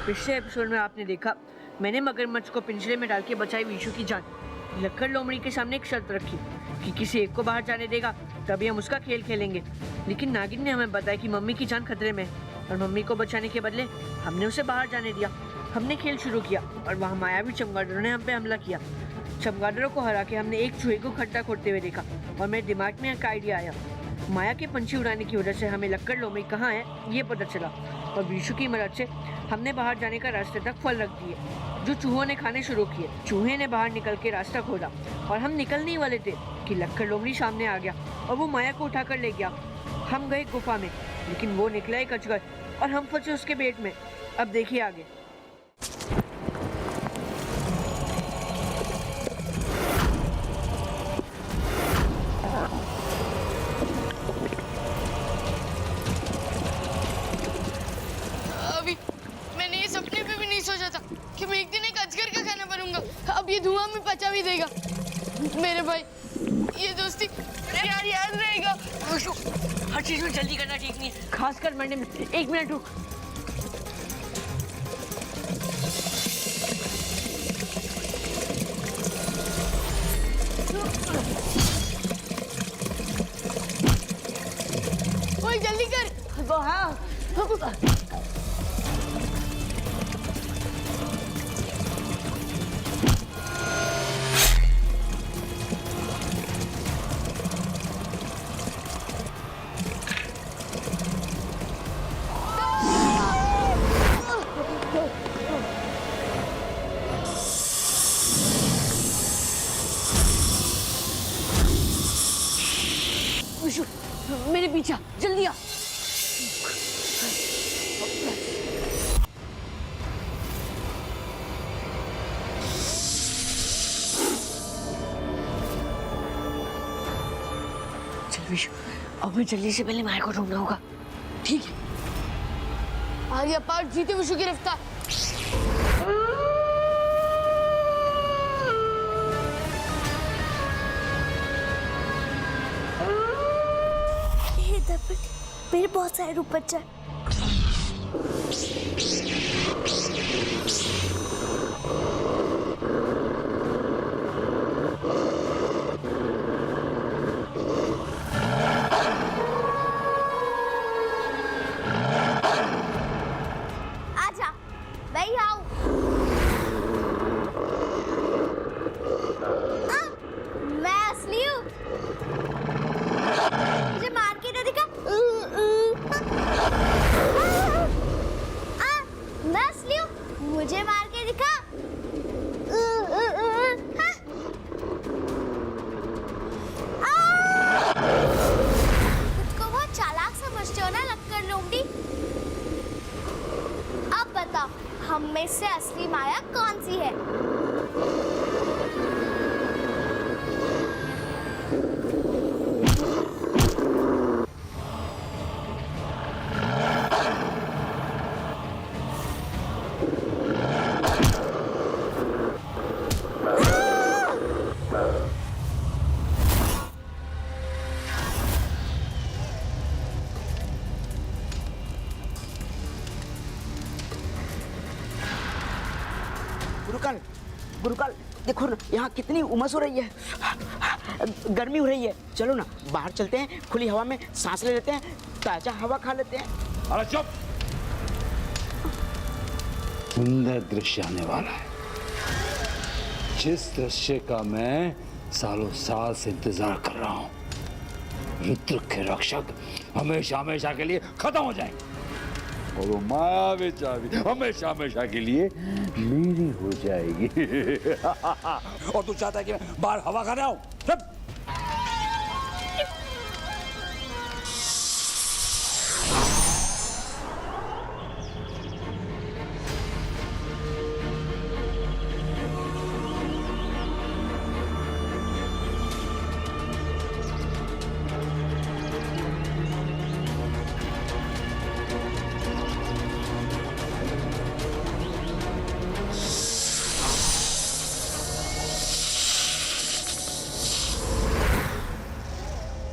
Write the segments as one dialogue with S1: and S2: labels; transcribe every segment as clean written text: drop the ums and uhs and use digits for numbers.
S1: पिछले एपिसोड में आपने देखा मैंने मगरमच्छ को पिंजरे में डाल के बचाई विशु की जान। लक्कड़ लोमड़ी के सामने एक शर्त रखी कि किसी एक को बाहर जाने देगा तभी हम उसका खेल खेलेंगे। लेकिन नागिन ने हमें बताया कि मम्मी की जान खतरे में है और मम्मी को बचाने के बदले हमने उसे बाहर जाने दिया। हमने खेल शुरू किया और वहाँ मायावी चमगादड़ों ने हम पे हमला किया। चमगादड़ों को हरा के हमने एक चूहे को खड्डा खोदते हुए देखा और मेरे दिमाग में एक आइडिया आया। माया के पंछी उड़ाने की वजह से हमें लक्कड़ लोमड़ी कहाँ है ये पता चला और विशु की मदद से हमने बाहर जाने का रास्ते तक फल रख दिए जो चूहों ने खाने शुरू किए। चूहे ने बाहर निकल के रास्ता खोदा और हम निकलने ही वाले थे कि लक्कड़ लोमड़ी सामने आ गया और वो माया को उठाकर ले गया। हम गए गुफा में लेकिन वो निकला एक अजगर और हम फंसे उसके पेट में। अब देखिए आगे।
S2: सोचा था कि मैं एक दिन एक अजगर का खाना बनूंगा। अब ये धुआं में पचा भी देगा। मेरे भाई ये दोस्ती यार याद रहेगा।
S1: हर चीज में जल्दी करना ठीक नहीं है, खासकर मरने में। एक मिनट रुक।
S2: ओए जल्दी कर।
S1: वो हाँ मेरे पीछे जल्दी आ। चल विशु, अब हमें जल्दी से पहले माया को ढूंढना होगा। ठीक है।
S2: आगे पार जीते विशु की रफ्तार।
S3: मेरे बहुत सारे रूप बच्चा है। आजा, मैं आऊं। मैं असली हूँ। मुझे मार के तो दिखा। मैं असली हूँ, मुझे मार के दिखा। खुद को बहुत चालाक समझते हो ना लक्कड़ लोमड़ी। अब बताओ हम में से असली माया कौन सी है?
S4: गुरुकाल देखो ना यहाँ कितनी उमस हो रही है, गर्मी हो रही है। चलो ना बाहर चलते हैं, खुली हवा में सांस ले लेते हैं, ताजा हवा खा लेते हैं।
S5: अरे चुप! सुंदर दृश्य आने वाला है, जिस दृश्य का मैं सालों साल से इंतजार कर रहा हूँ। रुद्र के रक्षक हमेशा हमेशा के लिए खत्म हो जाएंगे और वो मायावी चाबी हमेशा हमेशा के लिए मेरी हो जाएगी। और तू चाहता है कि मैं बाहर हवा खाने आऊं?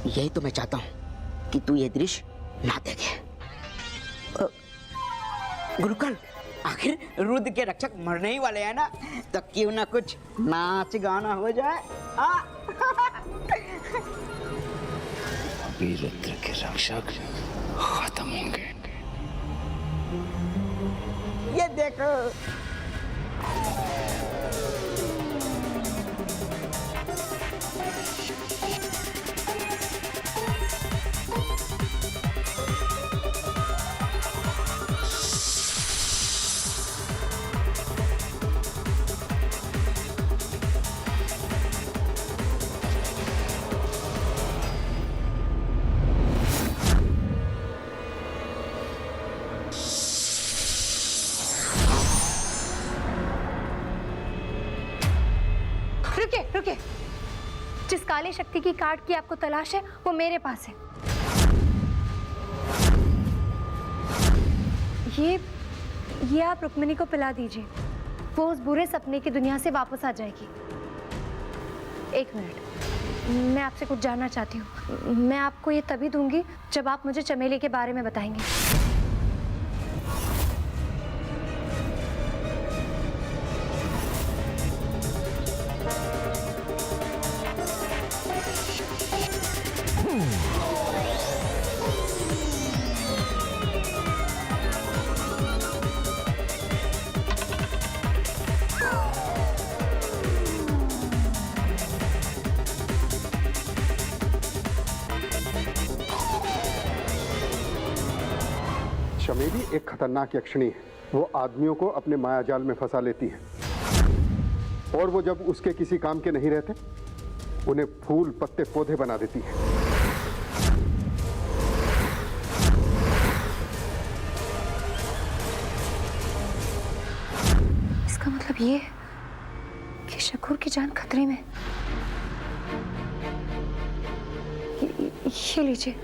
S4: यही तो मैं चाहता हूँ कि तू ये दृश्य ना देखे। गुरुकाल आखिर रुद्र के रक्षक मरने ही वाले हैं ना, तो क्यों ना कुछ नाच गाना हो जाए।
S5: अभी रुद्र के रक्षक खत्म होंगे।
S4: ये देखो,
S6: रुकिए, जिस काली शक्ति की कार्ड की आपको तलाश है वो मेरे पास है। ये आप रुक्मिणी को पिला दीजिए, वो उस बुरे सपने की दुनिया से वापस आ जाएगी। एक मिनट, मैं आपसे कुछ जानना चाहती हूँ। मैं आपको ये तभी दूंगी जब आप मुझे चमेली के बारे में बताएंगे।
S7: चमेली एक खतरनाक यक्षिणी है। वो आदमियों को अपने मायाजाल में फंसा लेती है, और वो जब उसके किसी काम के नहीं रहते उन्हें फूल पत्ते पौधे बना देती है।
S6: इसका मतलब ये कि शकूर की जान खतरे में। ये लीजिए।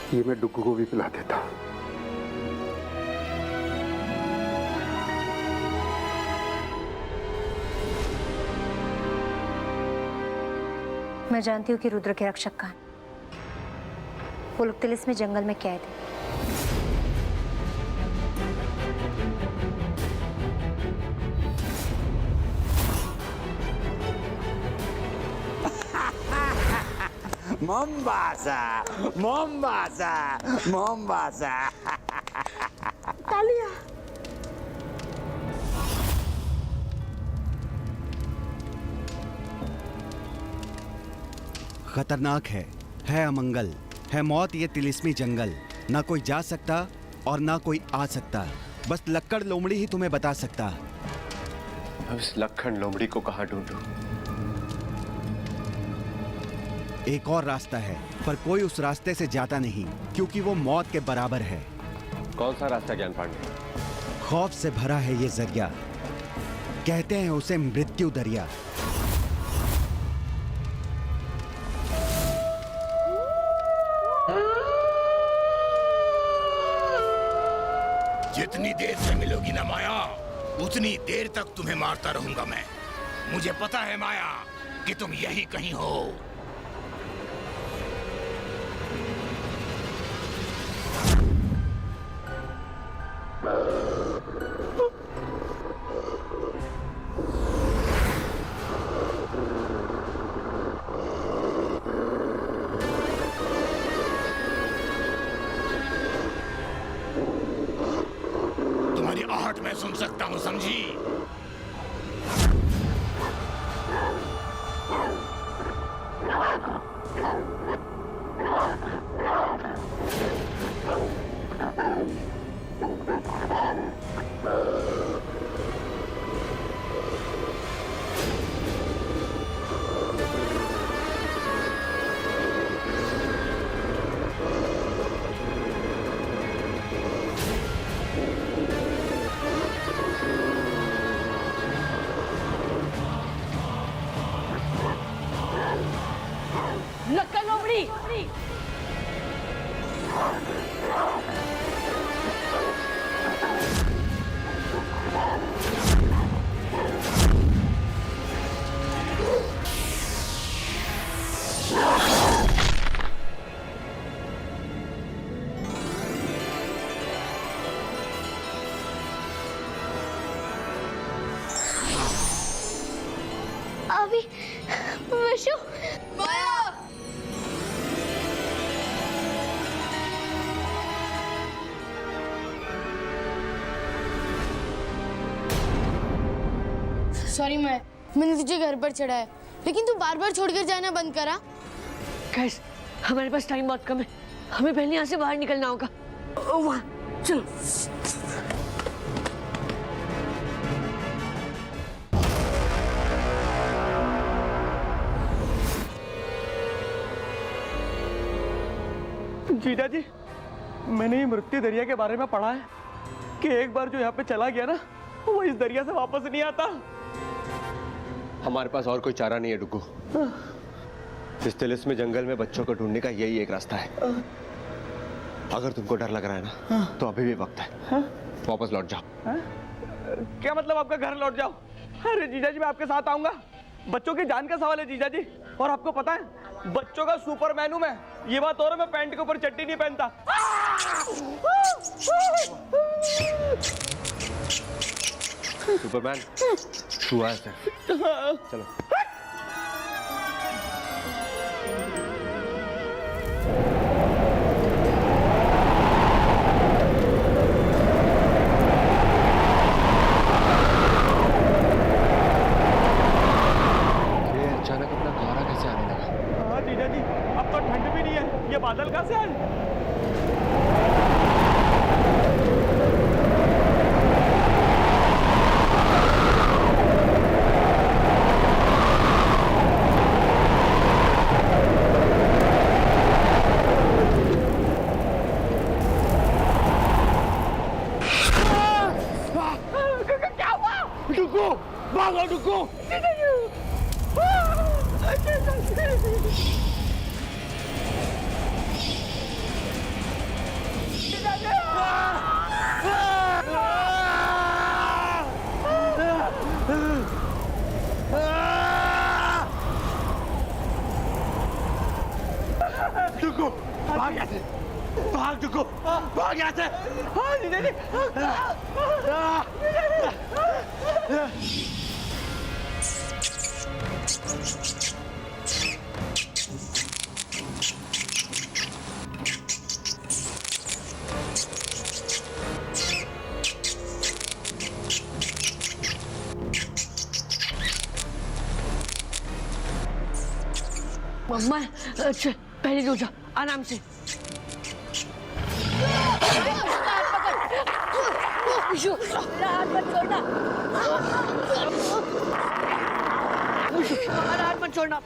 S7: ये मैं डुग्गू को भी पिला देता।
S6: मैं जानती हूँ कि रुद्र के रक्षक कहाँ हैं। वो लोग तिलिस्मी जंगल में कैद है।
S8: Mombasa, Mombasa, Mombasa.
S4: तालिया।
S9: खतरनाक है अमंगल, है मौत ये तिलिस्मी जंगल। ना कोई जा सकता और ना कोई आ सकता, बस लक्कड़ लोमड़ी ही तुम्हें बता सकता।
S10: अब इस लक्कड़ लोमड़ी को कहाँ ढूंढूं?
S9: एक और रास्ता है, पर कोई उस रास्ते से जाता नहीं, क्योंकि वो मौत के बराबर है।
S10: कौन सा रास्ता ज्ञान पांडे?
S9: खौफ से भरा है ये जरिया, कहते हैं उसे मृत्यु दरिया।
S11: जितनी देर से मिलोगी ना माया, उतनी देर तक तुम्हें मारता रहूंगा मैं। मुझे पता है माया कि तुम यही कहीं हो। तुम्हारी आहट मैं सुन सकता हूं, समझी?
S1: लोमड़ी।
S3: अभी विशु
S2: माया। सॉरी मैंने तुझे घर पर चढ़ाया, लेकिन तू बार बार छोड़कर जाना बंद करा।
S1: गाइस, हमारे पास टाइम बहुत कम है, हमें पहले यहाँ से बाहर निकलना होगा। वहाँ चलो।
S12: जीजा जी, मैंने ये मृत्यु दरिया के बारे में पढ़ा है कि एक बार जो यहाँ पे चला गया ना, वो इस दरिया से वापस नहीं आता।
S10: हमारे पास और कोई चारा नहीं है डुग्गू। इस तिलिस्मी जंगल में बच्चों को ढूंढने का यही एक रास्ता है। अगर तुमको डर लग रहा है ना, तो अभी भी वक्त है, वापस लौट जाओ।
S12: क्या मतलब आपका घर लौट जाओ? अरे जीजा जी, मैं आपके साथ आऊंगा। बच्चों की जान का सवाल है जीजा जी, और आपको पता है बच्चों का सुपरमैन हूं मैं। ये बात और मैं पैंट के ऊपर चड्डी नहीं पहनता।
S10: सुपरमैन तू आ चलो। अचानक अपना कोहरा कैसे आने लगा?
S12: हाँ जीजा जी, अब तो ठंड भी नहीं है, ये बादल कहाँ से आए? क्या हुआ? डुग्गू, भागो डुग्गू। डुग्गू, भाग यहाँ से, भाग डुग्गू, भाग यहाँ से। हाँ जीजा जी।
S1: मम्मा, अच्छा पहले जो जा आराम से। विशु, मेरा हाथ मत छोड़ना। विशु, हमारा हाथ मत छोड़ना।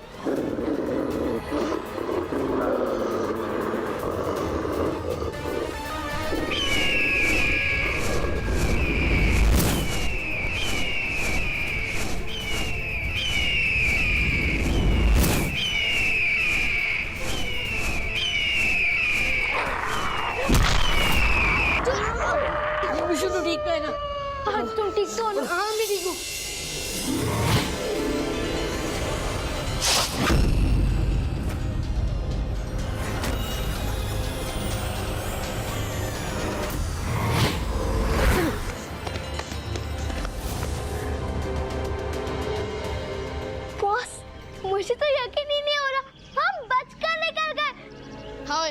S1: विशु, तू ठीक है ना?
S3: हाँ, तुम ठीक तो हो ना? हाँ, मैं ठीक हूँ। बॉस, मुझे तो यकीन ही नहीं हो रहा, हम बचकर निकल गए।
S2: हाँ,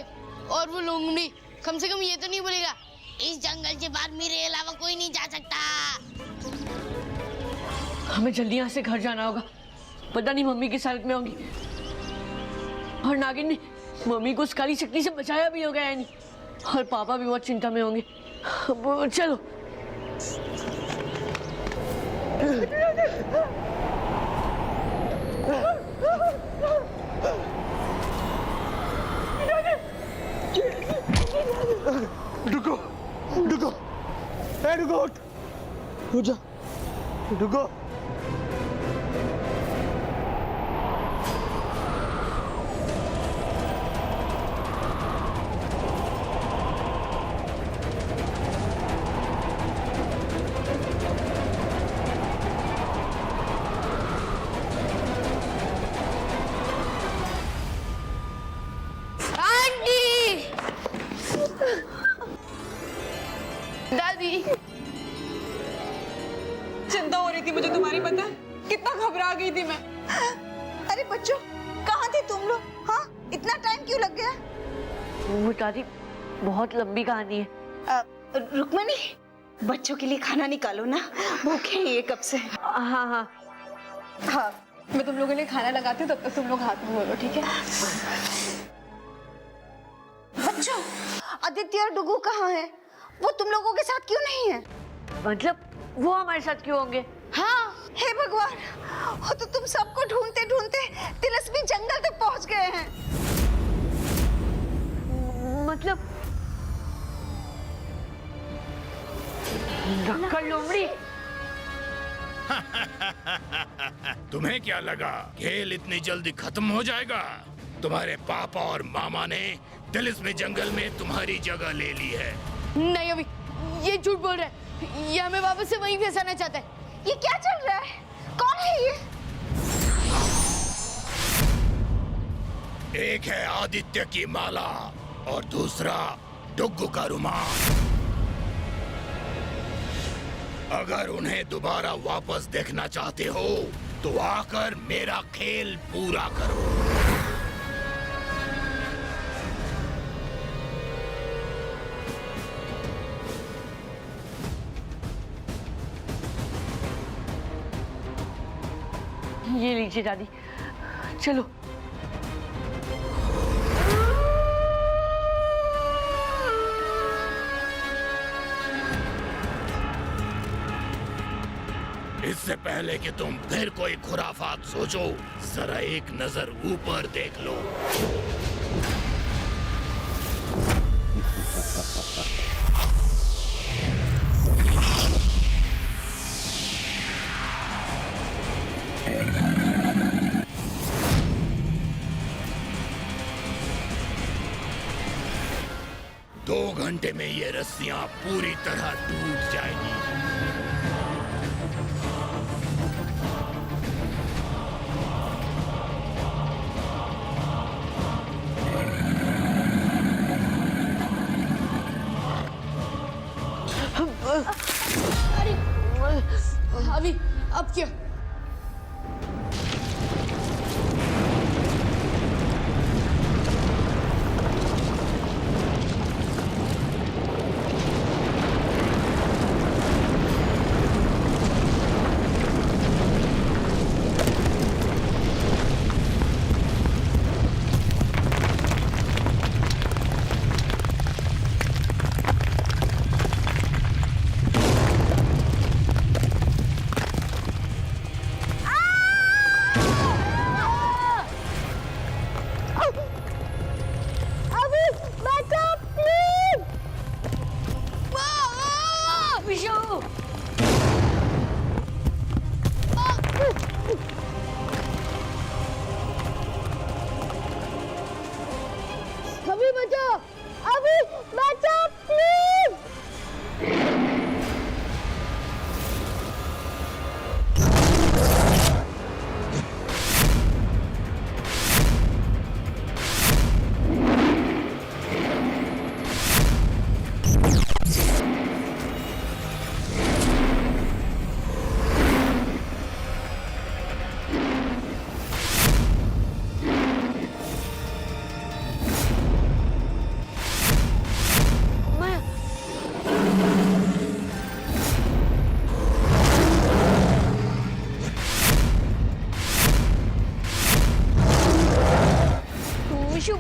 S2: और वो लोमड़ी कम से कम ये तो नहीं बोलेगा इस जंगल के बाद मेरे अलावा कोई नहीं जा सकता।
S1: हमें जल्दी यहाँ से घर जाना होगा, पता नहीं मम्मी किस हालत में होंगी। और नागिन ने मम्मी को उस काली शक्ति से बचाया भी होगा या नहीं, और पापा भी बहुत चिंता में होंगे। अब चलो।
S12: डुग्गू, डुग्गू, ए डुग्गू, उठ जा, डुग्गू।
S2: अभी।
S13: चिंता हो रही थी मुझे तुम्हारी, पता है कितना घबरा गई थी मैं। अरे बच्चों, कहाँ थे तुम लोग? हाँ, इतना टाइम क्यों लग गया?
S1: वो दादी बहुत लंबी कहानी है।
S13: रुक्मणी, बच्चों के लिए खाना निकालो ना, भूखे हैं ये कब से।
S1: हाँ हाँ
S6: हाँ, मैं तुम लोगों के लिए खाना लगाती हूँ, तब तक तुम लोग हाथ में बोलो, ठीक है?
S13: बच्चों, आदित्य और डुगू कहाँ है? वो तुम लोगों के साथ क्यों नहीं है?
S1: मतलब वो हमारे साथ क्यों होंगे?
S13: हाँ, हे भगवान, वो तो तुम सबको ढूंढते ढूंढते तिलस्मी जंगल तक पहुंच गए हैं।
S1: मतलब लक्कड़ लोमड़ी?
S11: तुम्हें क्या लगा खेल इतनी जल्दी खत्म हो जाएगा? तुम्हारे पापा और मामा ने तिलिस्मी जंगल में तुम्हारी जगह ले ली है।
S2: नहीं अभी, ये झूठ बोल रहा है। ये हमें वापस से वहीं फंसाना चाहता है।
S13: ये क्या चल रहा है? कौन है ये?
S11: एक है आदित्य की माला और दूसरा डुग्गू का रुमाल। अगर उन्हें दोबारा वापस देखना चाहते हो तो आकर मेरा खेल पूरा करो।
S1: ये लीजिए दादी, चलो।
S11: इससे पहले कि तुम फिर कोई खुराफात सोचो, जरा एक नजर ऊपर देख लो। दो घंटे में ये रस्सियां पूरी तरह टूट जाएंगी।
S2: अभी अब क्या?
S3: अभी बचाओ, अभी बचाओ प्लीज।
S1: विशु